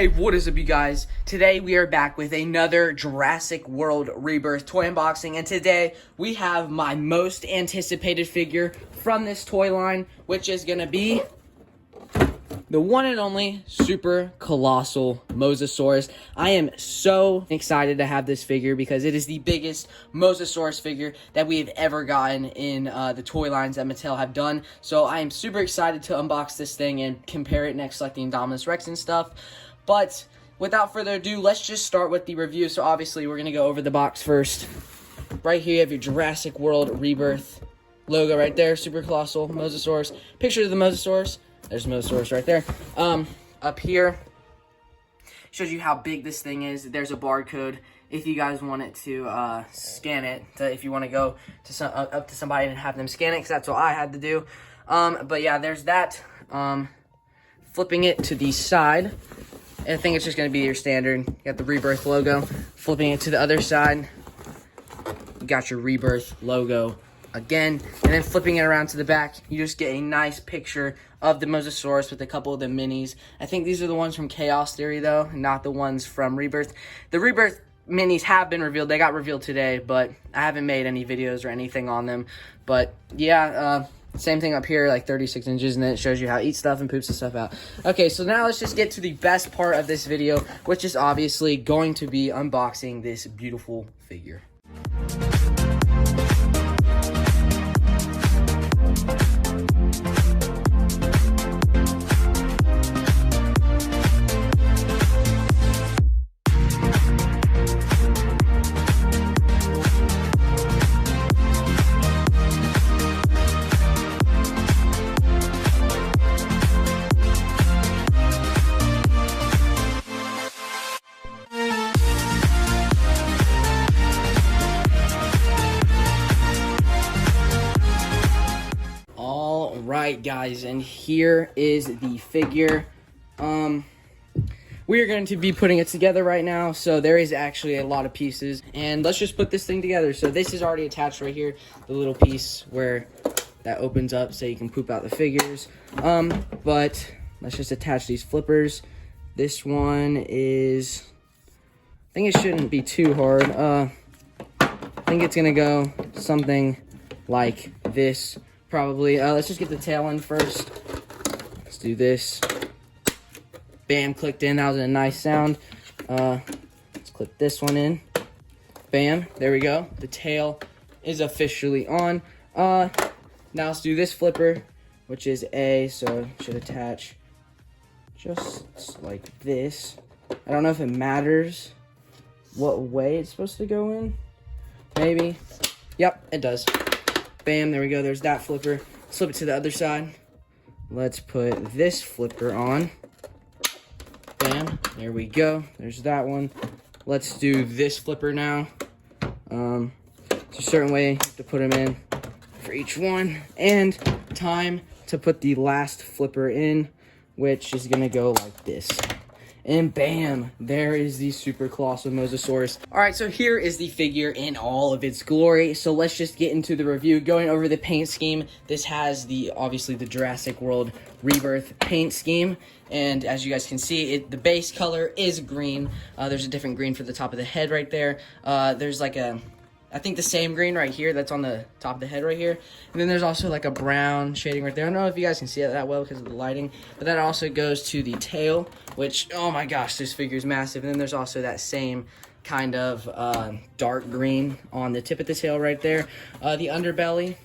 Hey, what is up, you guys? Today we are back with another Jurassic World Rebirth toy unboxing, and today we have my most anticipated figure from this toy line, which is going to be the one and only super colossal Mosasaurus. I am so excited to have this figure because it is the biggest Mosasaurus figure that we have ever gotten in the toy lines that Mattel have done. So I am super excited to unbox this thing and compare it next to like the Indominus Rex and stuff. But without further ado, let's just start with the review. So obviously we're going to go over the box first. Right here you have your Jurassic World Rebirth logo right there. Super colossal Mosasaurus. Picture of the Mosasaurus. There's Mosasaurus right there. Up here shows you how big this thing is. There's a barcode if you guys want it to scan it. If you want to go to up to somebody and have them scan it, because that's what I had to do. But yeah, there's that. Flipping it to the side, I think it's just going to be your standard. You got the Rebirth logo. Flipping it to the other side, you got your Rebirth logo again, and then flipping it around to the back, you just get a nice picture of the Mosasaurus with a couple of the minis. I think these are the ones from Chaos Theory, though, not the ones from Rebirth. The Rebirth minis have been revealed. They got revealed today, but I haven't made any videos or anything on them. But yeah, same thing up here, like 36 inches, and then it shows you how it eats stuff and poops the stuff out. Okay, so now let's just get to the best part of this video, which is obviously going to be unboxing this beautiful figure. Alright guys, and here is the figure. We are going to be putting it together right now, so there is actually a lot of pieces, and let's just put this thing together. So this is already attached right here, the little piece where that opens up so you can poop out the figures. But let's just attach these flippers. This one is, I think it shouldn't be too hard. I think it's going to go something like this. Probably. Let's just get the tail in first. Let's do this. Bam, clicked in. That was a nice sound. Let's click this one in. Bam, there we go. The tail is officially on. Now let's do this flipper, which is A, so it should attach just like this. I don't know if it matters what way it's supposed to go in. Maybe. Yep, it does. Bam, there we go. There's that flipper. Flip it to the other side. Let's put this flipper on. Bam, there we go. There's that one. Let's do this flipper now. There's a certain way to put them in for each one. And time to put the last flipper in, which is going to go like this. And bam, there is the super colossal Mosasaurus. Alright, so here is the figure in all of its glory. So let's just get into the review. Going over the paint scheme, this has obviously the Jurassic World Rebirth paint scheme. And as you guys can see, the base color is green. There's a different green for the top of the head right there. There's like I think the same green right here that's on the top of the head right here. And then there's also like a brown shading right there. I don't know if you guys can see it that well because of the lighting. But that also goes to the tail, which, oh my gosh, this figure is massive. And then there's also that same kind of dark green on the tip of the tail right there. The underbelly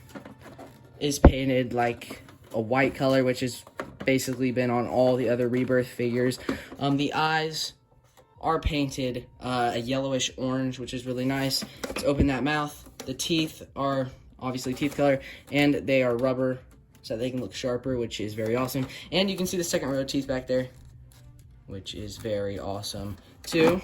is painted like a white color, which has basically been on all the other Rebirth figures. The eyes are painted a yellowish orange, which is really nice. Let's open that mouth. The teeth are obviously teeth color, and they are rubber so that they can look sharper, which is very awesome. And you can see the second row of teeth back there, which is very awesome too.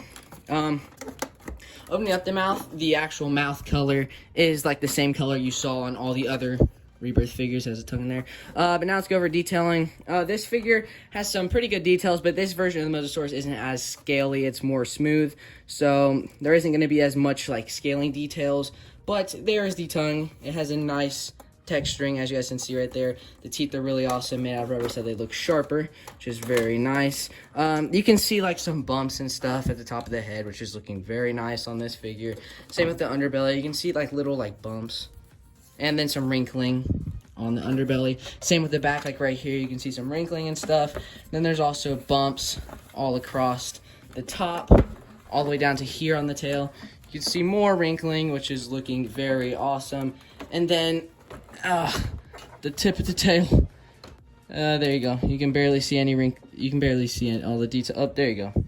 Opening up the mouth, the actual mouth color is like the same color you saw on all the other Rebirth figures. Has a tongue in there. But now let's go over detailing. This figure has some pretty good details, but this version of the Mosasaurus isn't as scaly. It's more smooth, so there isn't going to be as much like scaling details. But there is the tongue. It has a nice texturing, as you guys can see right there. The teeth are really awesome, made out of rubber, so they look sharper, which is very nice. You can see like some bumps and stuff at the top of the head, which is looking very nice on this figure. Same with the underbelly. You can see like little like bumps, and then some wrinkling on the underbelly. Same with the back, like right here, you can see some wrinkling and stuff. Then there's also bumps all across the top, all the way down to here on the tail. You can see more wrinkling, which is looking very awesome. And then the tip of the tail. There you go. You can barely see any wrinkle. You can barely see all the detail. Oh, there you go.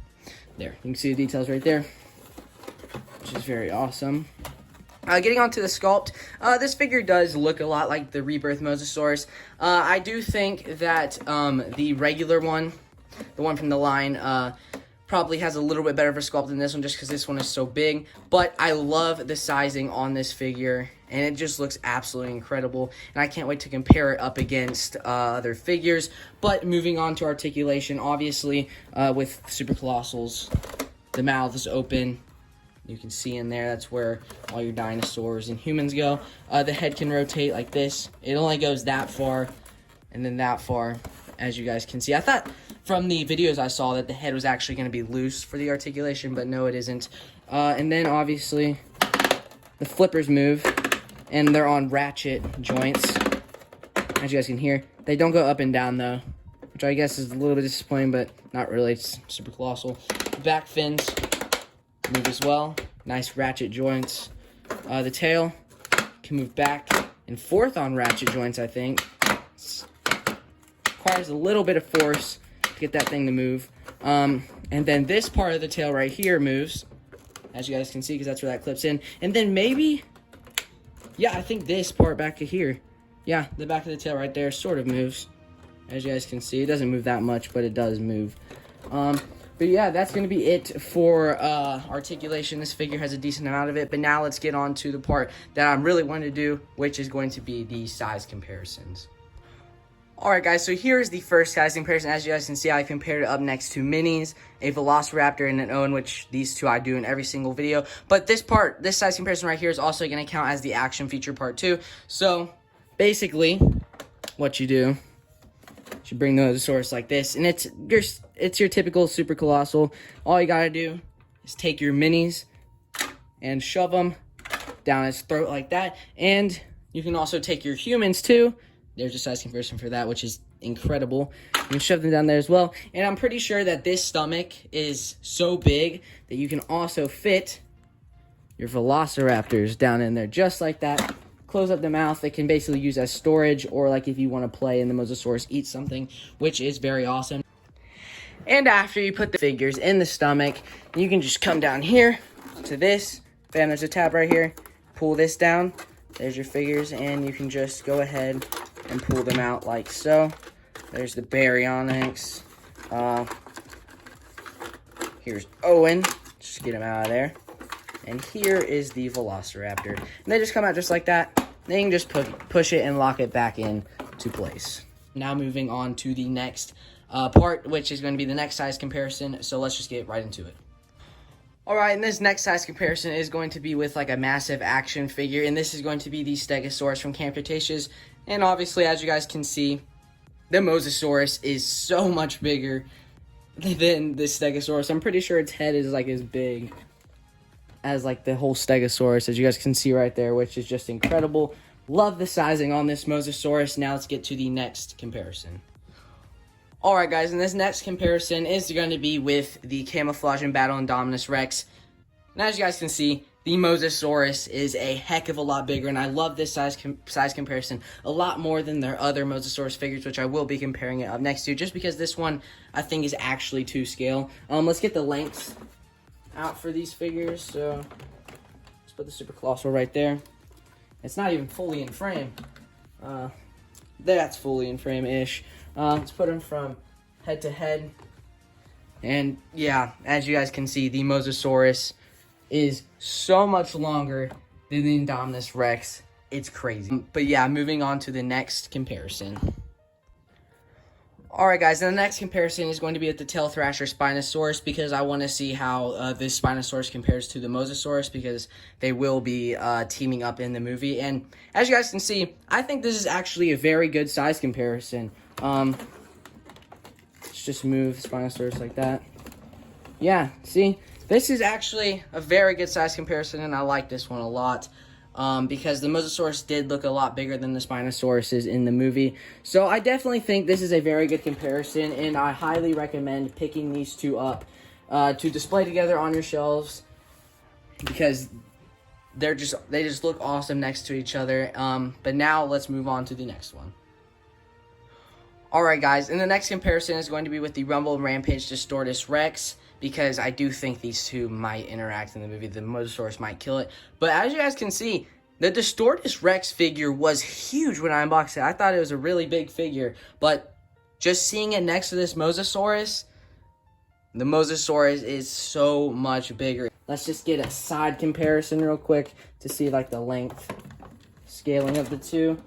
There, you can see the details right there, which is very awesome. Getting on to the sculpt, this figure does look a lot like the Rebirth Mosasaurus. I do think that the regular one, the one from the line, probably has a little bit better of a sculpt than this one, just because this one is so big. But I love the sizing on this figure, and it just looks absolutely incredible. And I can't wait to compare it up against other figures. But moving on to articulation, obviously, with Super Colossals, the mouth is open. You can see in there, that's where all your dinosaurs and humans go. The head can rotate like this. It only goes that far and then that far, as you guys can see. I thought from the videos I saw that the head was actually going to be loose for the articulation, but no, it isn't. And then, obviously, the flippers move, and they're on ratchet joints, as you guys can hear. They don't go up and down, though, which I guess is a little bit disappointing, but not really. It's super colossal. The back fins move as well. Nice ratchet joints. The tail can move back and forth on ratchet joints, I think. Requires a little bit of force to get that thing to move. And then this part of the tail right here moves, as you guys can see, because that's where that clips in. And then maybe, yeah, I think this part back here, yeah, the back of the tail right there sort of moves, as you guys can see. It doesn't move that much, but it does move. But yeah, that's going to be it for articulation. This figure has a decent amount of it. But now let's get on to the part that I'm really wanting to do, which is going to be the size comparisons. Alright guys, so here's the first size comparison. As you guys can see, I compared it up next to minis, a Velociraptor, and an Owen, which these two I do in every single video. But this part, this size comparison right here is also going to count as the action feature part 2. So, basically, what you do, you bring the Mosasaurus like this, and it's your typical Super Colossal. All you gotta do is take your minis and shove them down his throat like that. And you can also take your humans too. There's a size comparison for that, which is incredible. You can shove them down there as well. And I'm pretty sure that this stomach is so big that you can also fit your Velociraptors down in there just like that. Close up the mouth. They can basically use as storage, or like if you want to play in the Mosasaurus, eat something, which is very awesome. And after you put the figures in the stomach, you can just come down here to this. Bam, there's a tab right here. Pull this down. There's your figures, and you can just go ahead and pull them out like so. There's the Baryonyx. Here's Owen. Just get him out of there. And here is the Velociraptor. And they just come out just like that. Then you can just push it and lock it back in to place. Now moving on to the next part, which is going to be the next size comparison. So let's just get right into it. Alright, and this next size comparison is going to be with like a massive action figure. And this is going to be the Stegosaurus from Camp Cretaceous. And obviously, as you guys can see, the Mosasaurus is so much bigger than the Stegosaurus. I'm pretty sure its head is like as big as like the whole Stegosaurus, as you guys can see right there, which is just incredible. Love the sizing on this Mosasaurus. Now let's get to the next comparison. Alright guys, and this next comparison is going to be with the Camouflage and Battle Indominus Rex. And as you guys can see, the Mosasaurus is a heck of a lot bigger, and I love this size comparison a lot more than their other Mosasaurus figures, which I will be comparing it up next to, just because this one, I think, is actually to scale. Let's get the lengths out for these figures. So let's put the Super Colossal right there. It's not even fully in frame. That's fully in frame-ish. Let's put them from head to head. And yeah, as you guys can see, the Mosasaurus is so much longer than the Indominus Rex. It's crazy. But yeah, moving on to the next comparison. Alright guys, and the next comparison is going to be with the tail thrasher Spinosaurus, because I want to see how this Spinosaurus compares to the Mosasaurus, because they will be teaming up in the movie. And as you guys can see, I think this is actually a very good size comparison. Let's just move the Spinosaurus like that. Yeah, see? This is actually a very good size comparison, and I like this one a lot. Because the Mosasaurus did look a lot bigger than the Spinosauruses in the movie. So I definitely think this is a very good comparison, and I highly recommend picking these two up to display together on your shelves, because they just look awesome next to each other. But now let's move on to the next one. Alright guys, and the next comparison is going to be with the Rumble and Rampage Distortus Rex, because I do think these two might interact in the movie. The Mosasaurus might kill it. But as you guys can see, the Distortus Rex figure was huge when I unboxed it. I thought it was a really big figure. But just seeing it next to this Mosasaurus, the Mosasaurus is so much bigger. Let's just get a side comparison real quick to see like the length scaling of the two.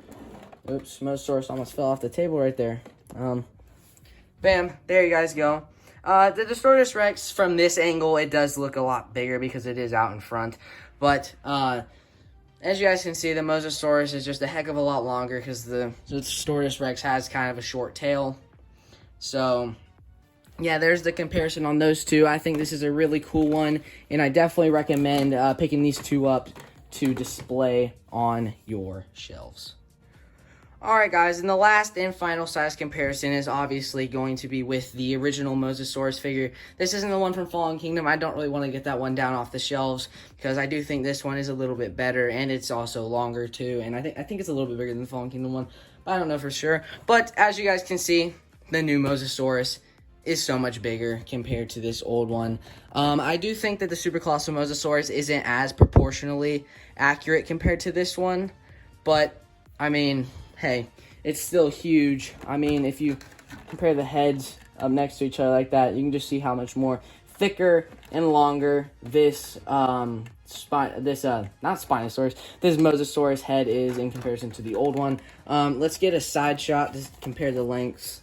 Oops, Mosasaurus almost fell off the table right there. Bam, there you guys go. The Distortus Rex, from this angle, it does look a lot bigger because it is out in front. But, as you guys can see, the Mosasaurus is just a heck of a lot longer because the Distortus Rex has kind of a short tail. So, yeah, there's the comparison on those two. I think this is a really cool one, and I definitely recommend picking these two up to display on your shelves. Alright guys, and the last and final size comparison is obviously going to be with the original Mosasaurus figure. This isn't the one from Fallen Kingdom. I don't really want to get that one down off the shelves, because I do think this one is a little bit better, and it's also longer too, and I think it's a little bit bigger than the Fallen Kingdom one, but I don't know for sure. But as you guys can see, the new Mosasaurus is so much bigger compared to this old one. I do think that the Super Colossal Mosasaurus isn't as proportionally accurate compared to this one, but I mean, hey, it's still huge. I mean, if you compare the heads up next to each other like that, you can just see how much more thicker and longer this not Spinosaurus, this Mosasaurus head is in comparison to the old one. Let's get a side shot to compare the lengths.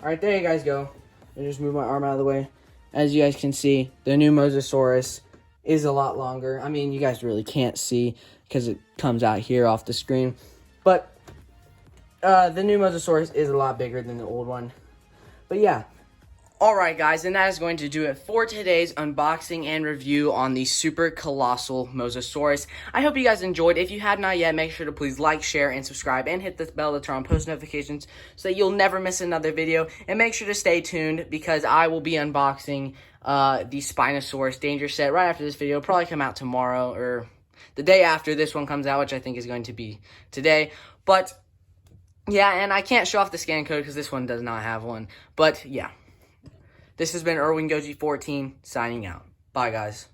All right, there you guys go. I just move my arm out of the way. As you guys can see, the new Mosasaurus is a lot longer. I mean, you guys really can't see because it comes out here off the screen, but the new Mosasaurus is a lot bigger than the old one. But yeah. Alright guys, and that is going to do it for today's unboxing and review on the Super Colossal Mosasaurus. I hope you guys enjoyed. If you have not yet, make sure to please like, share, and subscribe, and hit the bell to turn on post notifications so that you'll never miss another video. And make sure to stay tuned, because I will be unboxing the Spinosaurus Danger Set right after this video. It'll probably come out tomorrow, or the day after this one comes out, which I think is going to be today. But yeah, and I can't show off the scan code because this one does not have one. But yeah, this has been Erwin Goji 14 signing out. Bye, guys.